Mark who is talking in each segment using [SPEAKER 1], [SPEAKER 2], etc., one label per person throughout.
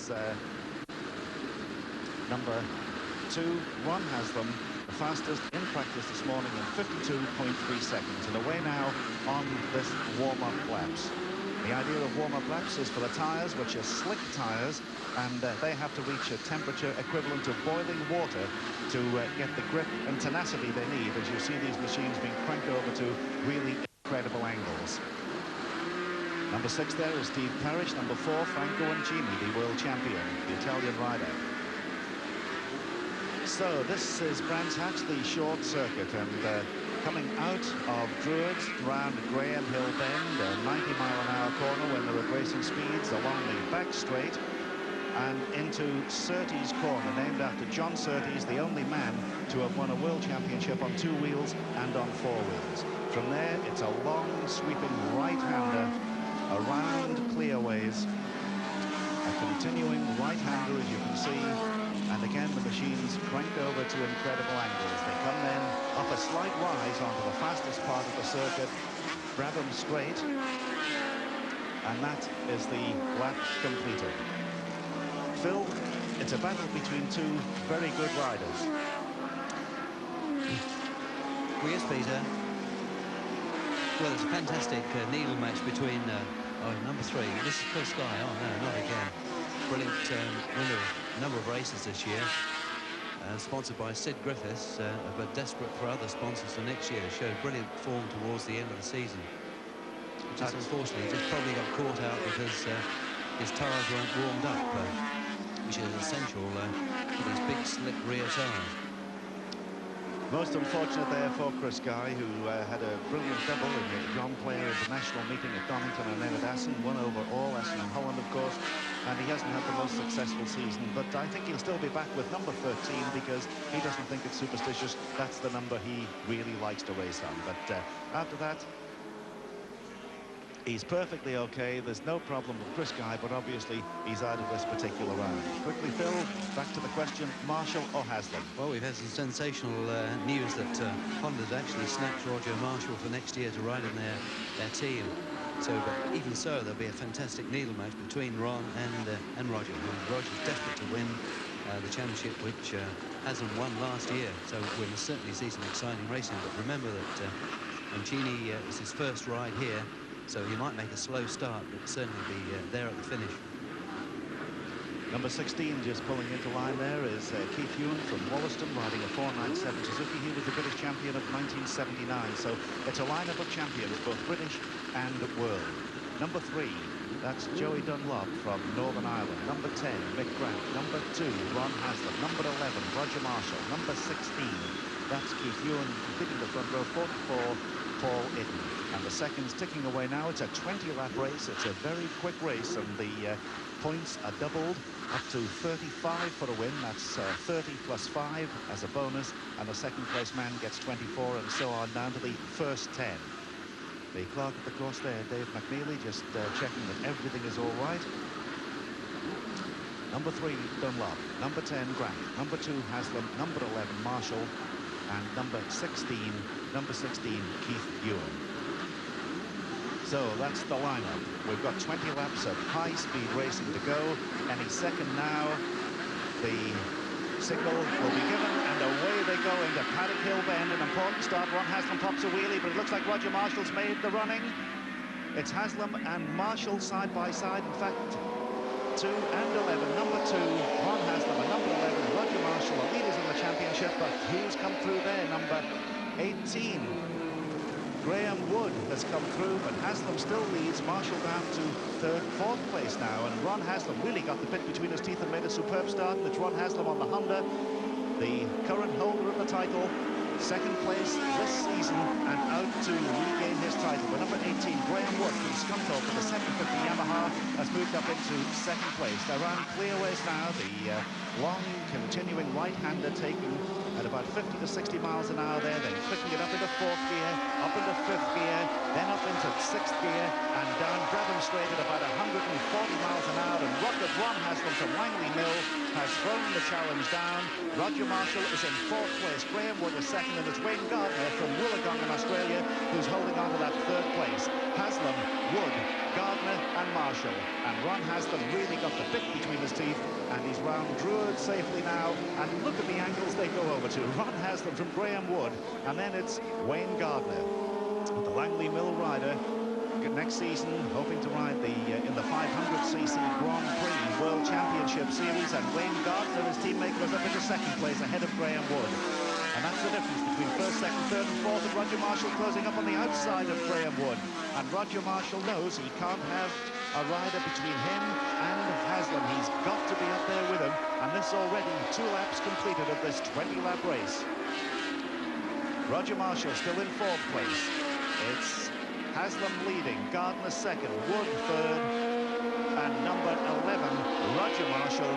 [SPEAKER 1] is number 2, Ron Haslam, the fastest in practice this morning in 52.3 seconds. And away now on this warm-up laps. The idea of warm-up laps is for the tyres, which are slick tyres, and they have to reach a temperature equivalent to boiling water to get the grip and tenacity they need, as you see these machines being cranked over to really incredible angles. Number 6 there is Steve Parrish. Number 4, Franco Uncini, the world champion, the Italian rider. So this is Brands Hatch, the short circuit, and coming out of Druids round Graham Hill Bend, a 90-mile-an-hour corner when they're at racing speeds along the back straight, and into Surtees Corner, named after John Surtees, the only man to have won a world championship on 2 wheels and on 4 wheels. From there, it's a long, sweeping right-hander around clearways, a continuing right-hander, as you can see. And again, the machines cranked over to incredible angles. They come then up a slight rise onto the fastest part of the circuit, Brabham Straight, and that is the lap completed. Phil, it's a battle between 2 very good riders.
[SPEAKER 2] Well, yes, Peter. Well, it's a fantastic needle match between number 3. This is Chris Guy. Oh, no, not again. Brilliant winner of a number of races this year. Sponsored by Sid Griffiths, but desperate for other sponsors for next year. Showed brilliant form towards the end of the season. Just unfortunately, just probably got caught out because his tyres weren't warmed up, which is essential for these big, slick rear tyres.
[SPEAKER 1] Most unfortunate there for Chris Guy, who had a brilliant double in the Grand Player International meeting at Donington and then at Assen, won over all Assen and Holland, of course, and he hasn't had the most successful season, but I think he'll still be back with number 13 because he doesn't think it's superstitious. That's the number he really likes to race on. But after that, he's perfectly okay. There's no problem with Chris Guy, but obviously he's out of this particular round. Quickly, Phil, back to the question, Marshall or Haslam?
[SPEAKER 2] Well, we've had some sensational news that Honda's actually snatched Roger Marshall for next year to ride in their team. So, but even so, there'll be a fantastic needle match between Ron and Roger. Roger's desperate to win the championship, which Haslam won last year. So we'll certainly see some exciting racing. But remember that Uncini is his first ride here. So he might make a slow start, but certainly be there at the finish.
[SPEAKER 1] Number 16 just pulling into line there is Keith Huewen from Wollaston, riding a 497 Suzuki. He was the British champion of 1979. So it's a lineup of champions, both British and world. Number 3, that's Joey Dunlop from Northern Ireland. Number 10, Mick Grant. Number 2, Ron Haslam. Number 11, Roger Marshall. Number 16, that's Keith Huewen completing the front row. 44, Paul Itten. And the seconds ticking away now. It's a 20-lap race. It's a very quick race, and the points are doubled up to 35 for a win. That's 30 plus 5 as a bonus, and the second place man gets 24, and so on down to the first 10. The clerk at the course there, Dave McNeely, just checking that everything is all right. Number 3, Dunlop. Number 10, Grant. Number 2, Haslam. Number 11, Marshall. And number 16, Keith Huewen. So that's the lineup. We've got 20 laps of high-speed racing to go. Any second now, the signal will be given, and away they go into Paddock Hill Bend. An important start. Ron Haslam pops a wheelie, but it looks like Roger Marshall's made the running. It's Haslam and Marshall side by side. In fact, 2 and 11. Number 2, Ron Haslam, and number 11, Roger Marshall, are leaders in the championship. But who's come through there? Number 18. Graham Wood has come through, but Haslam still leads. Marshall down to 3rd, 4th place now, and Ron Haslam really got the bit between his teeth and made a superb start. It's Ron Haslam on the Honda, the current holder of the title, 2nd place this season, and out to regain his title. But number 18, Graham Wood from Scunthorpe for the 750 Yamaha, has moved up into 2nd place. They're around clearways now. The long, continuing right-hander taking at about 50 to 60 miles an hour there, then flicking it up into 4th gear, up into 5th gear, then up into 6th gear, and down Brabham Straight at about 140 miles an hour. And Ron Haslam from Langley Mill has thrown the challenge down. Roger Marshall is in 4th place. Graham Wood is 2nd, and it's Wayne Gardner from Wollongong in Australia who's holding on to that 3rd place. Haslam, Wood, Gardner and Marshall. Marshall. And Ron Haslam really got the bit between his teeth, and he's round Druid safely now. And look at the angles they go over to. Ron Haslam from Graham Wood, and then it's Wayne Gardner, the Langley Mill rider. Next season, hoping to ride in the 500cc Grand Prix World Championship Series, and Wayne Gardner, his teammate, goes up into second place ahead of Graham Wood. And that's the difference between first, second, third and fourth, and Roger Marshall closing up on the outside of Graham Wood. And Roger Marshall knows he can't have a rider between him and Haslam. He's got to be up there with him, and this already 2 laps completed of this 20-lap race. Roger Marshall still in 4th place. It's Haslam leading, Gardner second, Wood third, and number 11, Roger Marshall,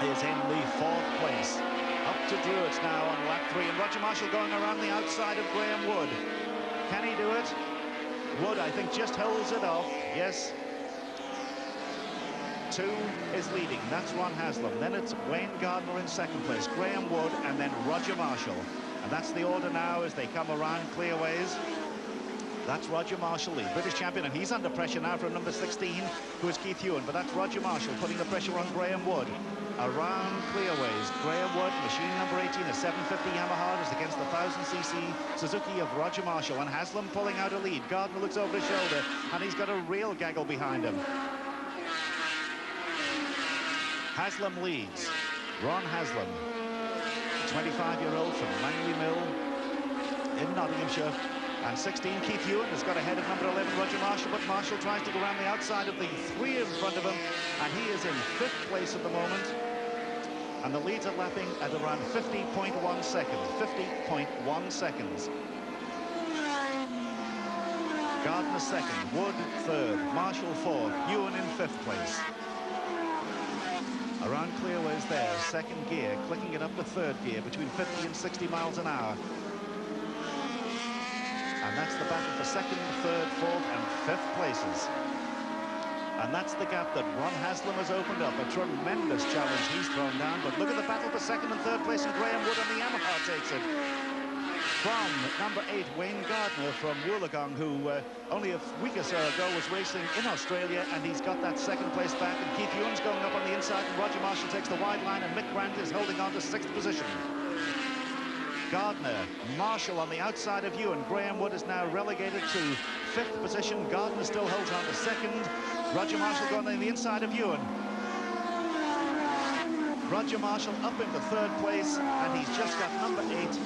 [SPEAKER 1] is in the 4th place. Up to Druids now on lap 3, and Roger Marshall going around the outside of Graham Wood. Can he do it? Wood, I think, just holds it off. Yes. 2 is leading, that's Ron Haslam. Then it's Wayne Gardner in 2nd place, Graham Wood, and then Roger Marshall. And that's the order now as they come around clearways. That's Roger Marshall, the British champion, and he's under pressure now from number 16, who is Keith Huewen. But that's Roger Marshall putting the pressure on Graham Wood. Around clearways, Graham Wood, machine number 18, a 750 Yamaha, is against the 1000cc Suzuki of Roger Marshall. And Haslam pulling out a lead. Gardner looks over his shoulder, and he's got a real gaggle behind him. Haslam leads. Ron Haslam, 25-year-old from Langley Mill in Nottinghamshire. And 16, Keith Huewen has got ahead of number 11, Roger Marshall, but Marshall tries to go around the outside of the 3 in front of him, and he is in 5th place at the moment. And the leads are lapping at around 50.1 seconds. 50.1 seconds. Gardner second, Wood third, Marshall fourth, Huewen in 5th place. Around clearways there, 2nd gear, clicking it up to 3rd gear, between 50 and 60 miles an hour. And that's the battle for 2nd, 3rd, 4th and 5th places. And that's the gap that Ron Haslam has opened up. A tremendous challenge he's thrown down. But look at the battle for 2nd and 3rd place, and Graham Wood on the Yamaha takes it. From number 8, Wayne Gardner from Wollongong, who only a week or so ago was racing in Australia, and he's got that 2nd place back. And Keith Huewen's going up on the inside, and Roger Marshall takes the wide line, and Mick Grant is holding on to 6th position. Gardner, Marshall on the outside of Huewen. Graham Wood is now relegated to 5th position. Gardner still holds on to 2nd. Roger Marshall going on the inside of Huewen. Roger Marshall up into 3rd place, and he's just got number 8,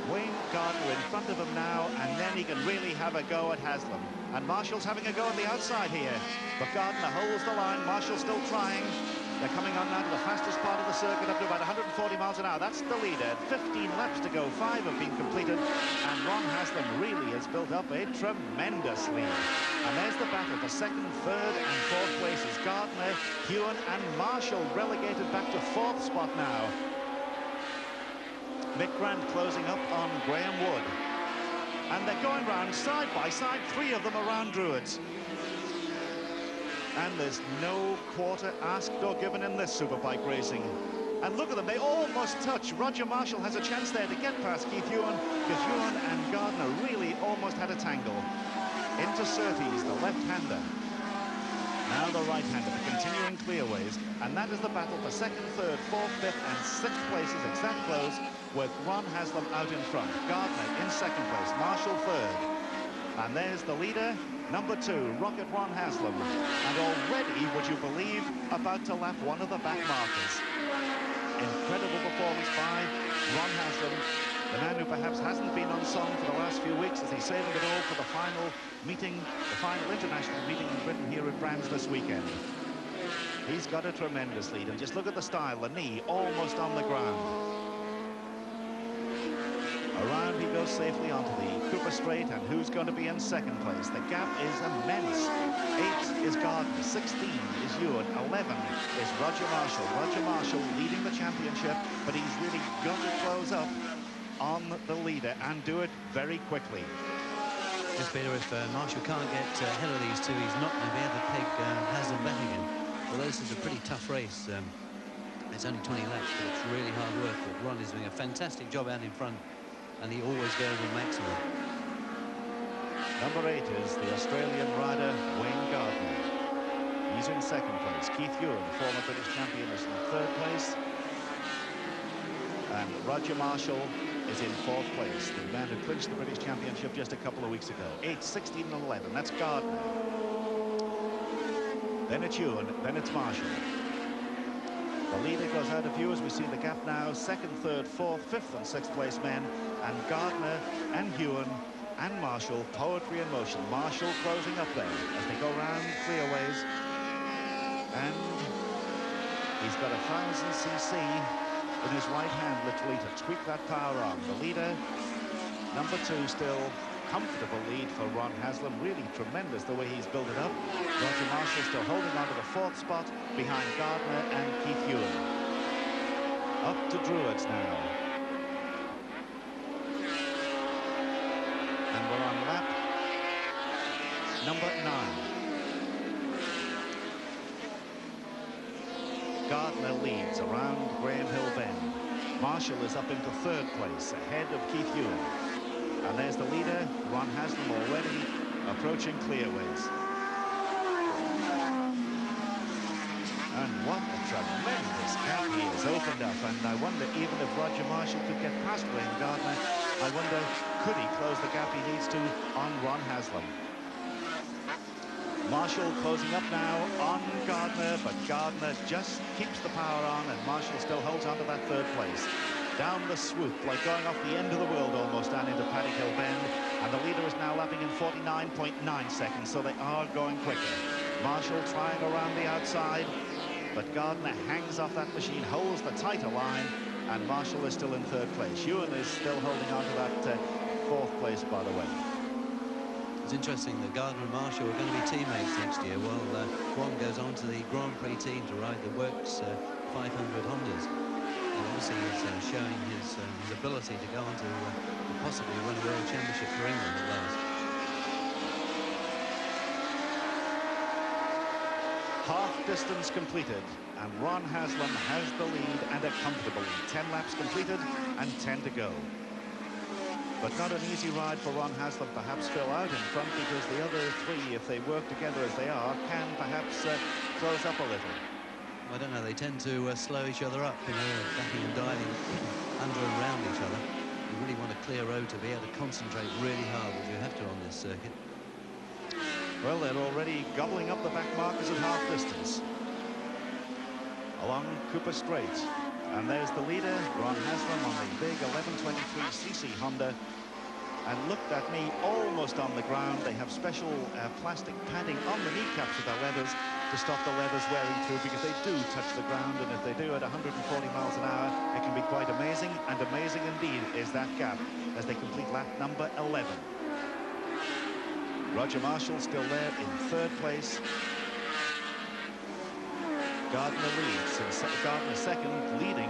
[SPEAKER 1] Wayne Gardner, in front of him now, and then he can really have a go at Haslam. And Marshall's having a go on the outside here, but Gardner holds the line. Marshall's still trying. They're coming on now to the fastest part of the circuit, up to about 140 miles an hour. That's the leader. 15 laps to go. 5 have been completed. And Ron Haslam really has built up a tremendous lead. And there's the battle for 2nd, 3rd and 4th places. Gardner, Huewen and Marshall relegated back to 4th spot now. Mick Grant closing up on Graham Wood. And they're going round side by side, 3 of them around Druids. And there's no quarter asked or given in this Superbike racing. And look at them, they almost touch. Roger Marshall has a chance there to get past Keith Huewen, because Huewen and Gardner really almost had a tangle. Into Surtees, the left-hander. Now the right-hander, the continuing clearways. And that is the battle for 2nd, 3rd, 4th, 5th and 6th places. It's that close, with Ron Haslam out in front. Gardner in 2nd place, Marshall 3rd. And there's the leader, number 2, Rocket Ron Haslam. And already, would you believe, about to lap one of the back markers. Incredible performance by Ron Haslam, the man who perhaps hasn't been on song for the last few weeks, as he's saving it all for the final meeting, the final international meeting in Britain here at Brands this weekend. He's got a tremendous lead, and just look at the style, the knee almost on the ground. Around he goes safely onto the Cooper Straight, and who's going to be in 2nd place? The gap is immense. 8 is Gardner, 16 is Huewen, 11 is Roger Marshall. Roger Marshall leading the championship, but he's really got to close up on the leader and do it very quickly.
[SPEAKER 2] Just Peter, if Marshall can't get ahead of these 2, he's not going to be able to take Haslam back again. Although this is a pretty tough race. It's only 20 laps, but it's really hard work. But Ron is doing a fantastic job out in front, and he always goes with maximum.
[SPEAKER 1] Number 8 is the Australian rider, Wayne Gardner. is in second place. Keith Huewen, former British champion, is in third place. And Roger Marshall is in fourth place, the man who clinched the British Championship just a couple of weeks ago. 8, 16 and 11. That's Gardner. Then it's Huewen, then it's Marshall. The leader goes out of view as we see the gap now. Second, third, fourth, fifth and sixth place men. And Gardner and Huewen and Marshall, poetry in motion. Marshall closing up there as they go round clearways. And he's got 1,000 cc in his right hand, literally, to tweak that power on. The leader, number 2, still comfortable lead for Ron Haslam. Really tremendous the way he's built it up. Roger Marshall still holding on to the fourth spot behind Gardner and Keith Huewen. Up to Druids now. And we're on lap number 9. Gardner leads around Graham Hill Bend. Marshall is up into third place, ahead of Keith Huewen. And there's the leader, Ron Haslam, already approaching clearways. And what a tremendous gap he has opened up. And I wonder, even if Roger Marshall could get past Wayne Gardner, I wonder, could he close the gap he needs to on Ron Haslam? Marshall closing up now on Gardner, but Gardner just keeps the power on, and Marshall still holds on to that third place. Down the swoop, like going off the end of the world almost, down into Paddock Hill Bend, and the leader is now lapping in 49.9 seconds, so they are going quicker. Marshall trying around the outside, but Gardner hangs off that machine, holds the tighter line, and Marshall is still in third place. Huewen is still holding on to that fourth place, by the way.
[SPEAKER 2] It's interesting that Gardner and Marshall are going to be teammates next year while Ron goes on to the Grand Prix team to ride the Works 500 Hondas. And obviously he's showing his ability to go on to possibly win a World Championship for England at last.
[SPEAKER 1] Half distance completed, and Ron Haslam has the lead, and a comfortable lead. 10 laps completed and 10 to go. But not an easy ride for Ron Haslam, perhaps Phil out in front, because the other 3, if they work together as they are, can perhaps close up a little.
[SPEAKER 2] I don't know, they tend to slow each other up, you know, backing and diving under and around each other. You really want a clear road to be able to concentrate really hard, which you have to on this circuit.
[SPEAKER 1] Well, they're already gobbling up the back markers at half distance along Cooper Strait. And there's the leader, Ron Haslam, on the big 1123cc Honda. And look, that knee almost on the ground. They have special plastic padding on the kneecaps of their leathers to stop the leathers wearing through, because they do touch the ground, and if they do at 140 miles an hour, it can be quite amazing. And amazing indeed is that gap as they complete lap number 11. Roger Marshall still there in third place. Gardner leads, and Gardner second, leading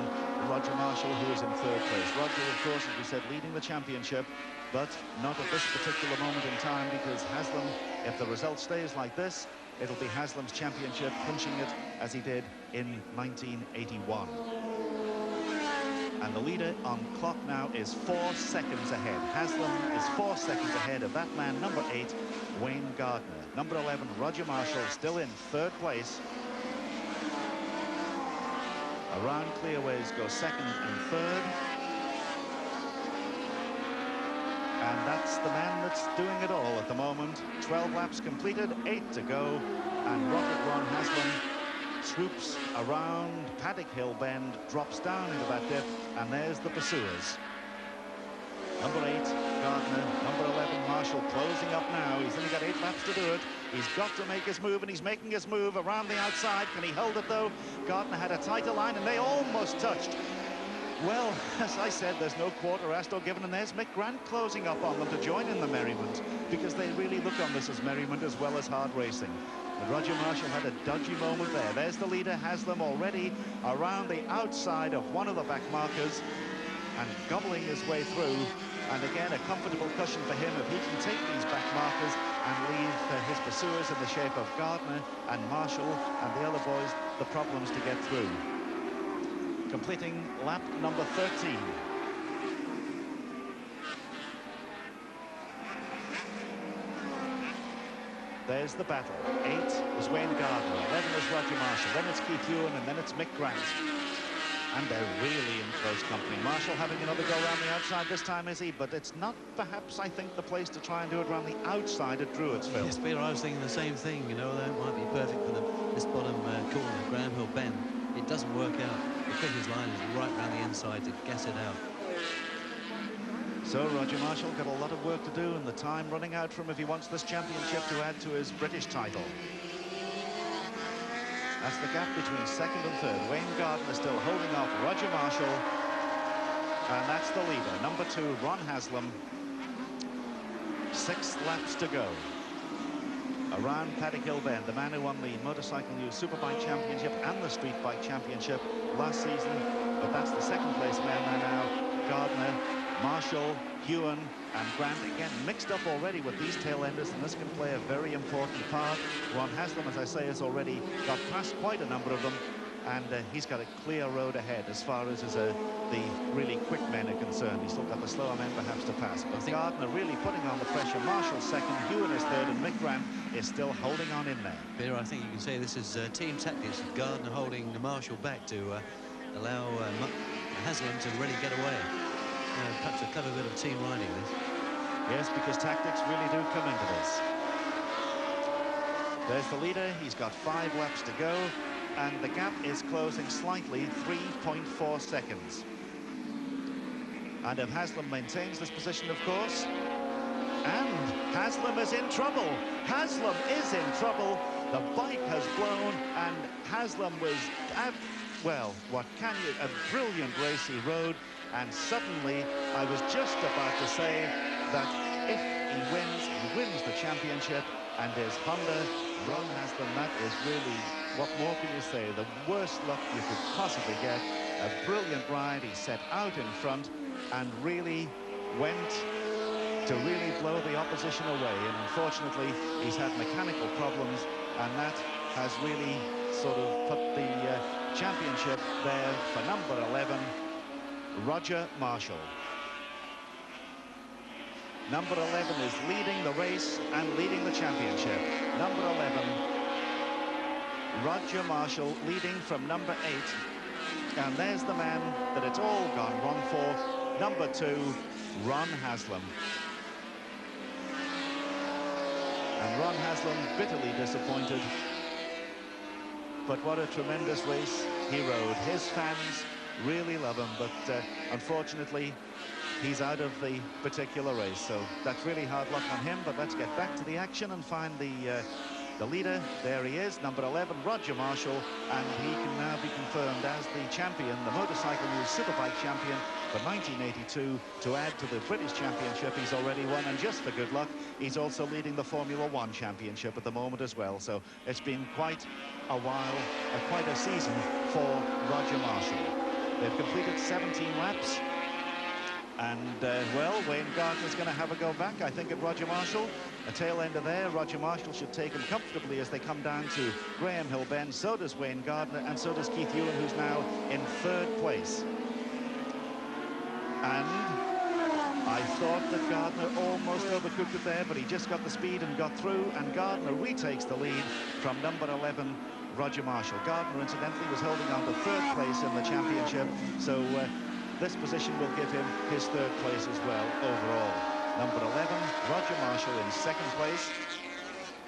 [SPEAKER 1] Roger Marshall, who is in third place. Roger, of course, as we said, leading the championship, but not at this particular moment in time, because Haslam, if the result stays like this, it'll be Haslam's championship, clinching it as he did in 1981. And the leader on clock now is 4 seconds ahead. Haslam is 4 seconds ahead of that man, number 8, Wayne Gardner. Number 11, Roger Marshall, still in third place. Around clearways go second and third. And that's the man that's doing it all at the moment. 12 laps completed, 8 to go. And Rocket Ron Haslam swoops around Paddock Hill Bend, drops down into that dip, and there's the pursuers. Number 8, Gardner. Number 11, Marshall, closing up now. He's only got 8 laps to do it. He's got to make his move, and he's making his move around the outside. Can he hold it, though? Gardner had a tighter line, and they almost touched. Well, as I said, there's no quarter asked or given, and there's Mick Grant closing up on them to join in the merriment, because they really look on this as merriment as well as hard racing. But Roger Marshall had a dodgy moment there. There's the leader, Haslam, already around the outside of one of the back markers and gobbling his way through. And again, a comfortable cushion for him if he can take these back markers and leave his pursuers in the shape of Gardner and Marshall and the other boys the problems to get through. Completing lap number 13. There's the battle. 8 is Wayne Gardner, 11 is Roger Marshall, then it's Keith Huewen, and then it's Mick Grant. And they're really in close company. Marshall having another go around the outside this time, is he? But it's not perhaps, I think, the place to try and do it around the outside at Druidsville.
[SPEAKER 2] Yes, Peter, I was thinking the same thing. You know, that might be perfect for this bottom corner, Graham Hill Bend. It doesn't work out. The quickest line is right round the inside to gas it out.
[SPEAKER 1] So Roger Marshall got a lot of work to do, and the time running out for him if he wants this championship to add to his British title. That's the gap between second and third. Wayne Gardner still holding off Roger Marshall. And that's the leader, number 2, Ron Haslam. 6 laps to go. Around Paddock Hill Bend, the man who won the Motorcycle News Superbike Championship and the Street Bike Championship last season. But that's the second place man there now. Gardner, Marshall, Huewen and Grant again mixed up already with these tail-enders, and this can play a very important part. Ron Haslam, as I say, has already got past quite a number of them, and he's got a clear road ahead as far as the really quick men are concerned. He's still got the slower men perhaps to pass, but Gardner really putting on the pressure. Marshall second, Huewen is third, and Mick Grant is still holding on in there.
[SPEAKER 2] Peter, I think you can say this is team tactics. Gardner holding Marshall back to allow Haslam to really get away. Perhaps a clever bit of team riding this.
[SPEAKER 1] Yes, because tactics really do come into this. There's the leader. He's got 5 laps to go, and the gap is closing slightly, 3.4 seconds. And if Haslam maintains this position, of course, and Haslam is in trouble. Haslam is in trouble. The bike has blown, and Haslam was at, well, what can you, a brilliant race he rode. And suddenly, I was just about to say that if he wins the championship, and his Honda, Ron Haslam, that is really, what more can you say? The worst luck you could possibly get. A brilliant ride. He set out in front and really went to really blow the opposition away. And unfortunately, he's had mechanical problems, and that has really sort of put the championship there for number 11. Roger Marshall. Number 11 is leading the race and leading the championship. Number 11, Roger Marshall, leading from number 8. And there's the man that it's all gone wrong for, number 2, Ron Haslam. And Ron Haslam bitterly disappointed. But what a tremendous race he rode. His fans really love him, but unfortunately he's out of the particular race, so that's really hard luck on him. But let's get back to the action and find the leader. There he is, number 11, Roger Marshall, and he can now be confirmed as the champion, the Motorcycle News Superbike champion for 1982. To add to the British Championship he's already won, and just for good luck, he's also leading the Formula 1 Championship at the moment as well. So it's been quite a while, quite a season for Roger Marshall. They've completed 17 laps, and well, Wayne Gardner's going to have a go back, I think, at Roger Marshall. A tail ender there. Roger Marshall should take him comfortably as they come down to Graham Hill Bend. So does Wayne Gardner, and so does Keith Huewen, who's now in 3rd place. And I thought that Gardner almost overcooked it there, but he just got the speed and got through, and Gardner retakes the lead from number 11, Roger Marshall. Gardner, incidentally, was holding on to 3rd place in the championship, so this position will give him his 3rd place as well overall. Number 11, Roger Marshall in 2nd place.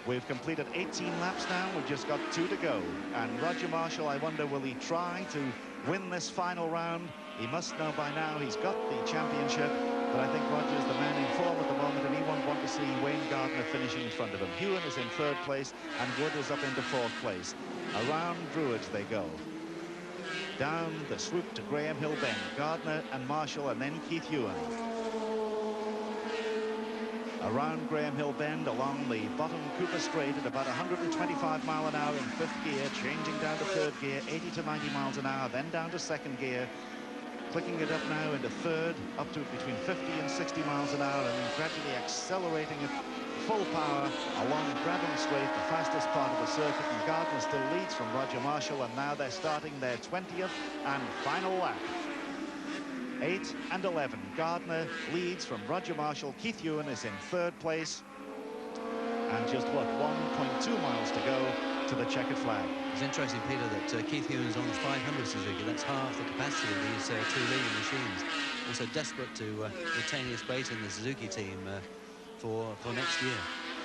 [SPEAKER 1] We've completed 18 laps now. We've just got 2 to go. And Roger Marshall, I wonder, will he try to win this final round? He must know by now he's got the championship, but I think Roger's the man in form at the moment, and he won't want to see Wayne Gardner finishing in front of him. Huewen is in 3rd place, and Wood is up into 4th place. Around Druids they go. Down the swoop to Graham Hill Bend. Gardner and Marshall, and then Keith Huewen. Around Graham Hill Bend, along the bottom Cooper Straight at about 125 mile an hour in 5th gear, changing down to 3rd gear, 80 to 90 miles an hour, then down to 2nd gear, clicking it up now into 3rd, up to between 50 and 60 miles an hour, and then gradually accelerating it full power along Grabbing Straight, the fastest part of the circuit, and Gardner still leads from Roger Marshall, and now they're starting their 20th and final lap. 8 and 11. Gardner leads from Roger Marshall. Keith Huewen is in 3rd place. and just, what, 1.2 miles to go to the checkered flag.
[SPEAKER 2] It's interesting, Peter, that Keith Huewen is on the 500 Suzuki. That's half the capacity of these two leading machines. Also desperate to retain his place in the Suzuki team for next year.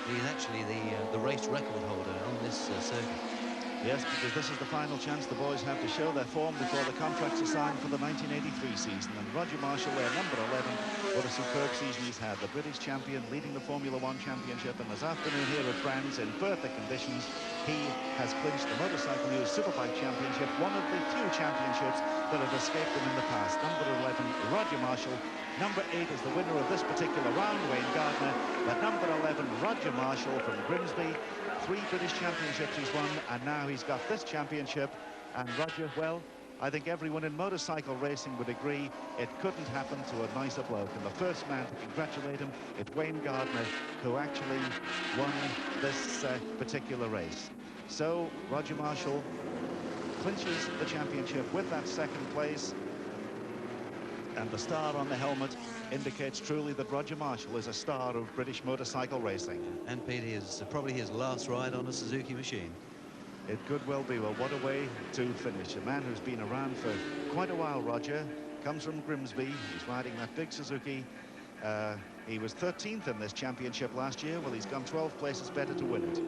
[SPEAKER 2] He's actually the race record holder on this circuit.
[SPEAKER 1] Yes, because this is the final chance the boys have to show their form before the contracts are signed for the 1983 season. And Roger Marshall, their number 11, what a superb season he's had. The British champion leading the Formula One Championship. And this afternoon here at Brands, in perfect conditions, he has clinched the Motorcycle News Superbike Championship, one of the few championships that have escaped them in the past. Number 11, Roger Marshall. Number 8 is the winner of this particular round, Wayne Gardner. But number 11, Roger Marshall from Grimsby. 3 British championships he's won, and now he's got this championship. And Roger, well, I think everyone in motorcycle racing would agree it couldn't happen to a nicer bloke. And the first man to congratulate him is Wayne Gardner, who actually won this particular race. So Roger Marshall clinches the championship with that second place. And the star on the helmet indicates truly that Roger Marshall is a star of British motorcycle racing.
[SPEAKER 2] And Peter, is probably his last ride on a Suzuki machine.
[SPEAKER 1] It could well be. Well, what a way to finish. A man who's been around for quite a while, Roger. Comes from Grimsby. He's riding that big Suzuki. He was 13th in this championship last year. Well, he's gone 12 places better to win it.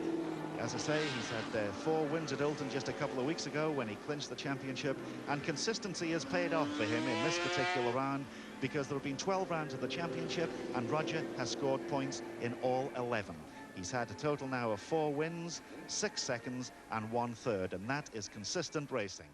[SPEAKER 1] As I say, he's had 4 wins at Oulton just a couple of weeks ago when he clinched the championship. And consistency has paid off for him in this particular round, because there have been 12 rounds of the championship and Roger has scored points in all 11. He's had a total now of 4 wins, 6 seconds and 1/3, and that is consistent racing.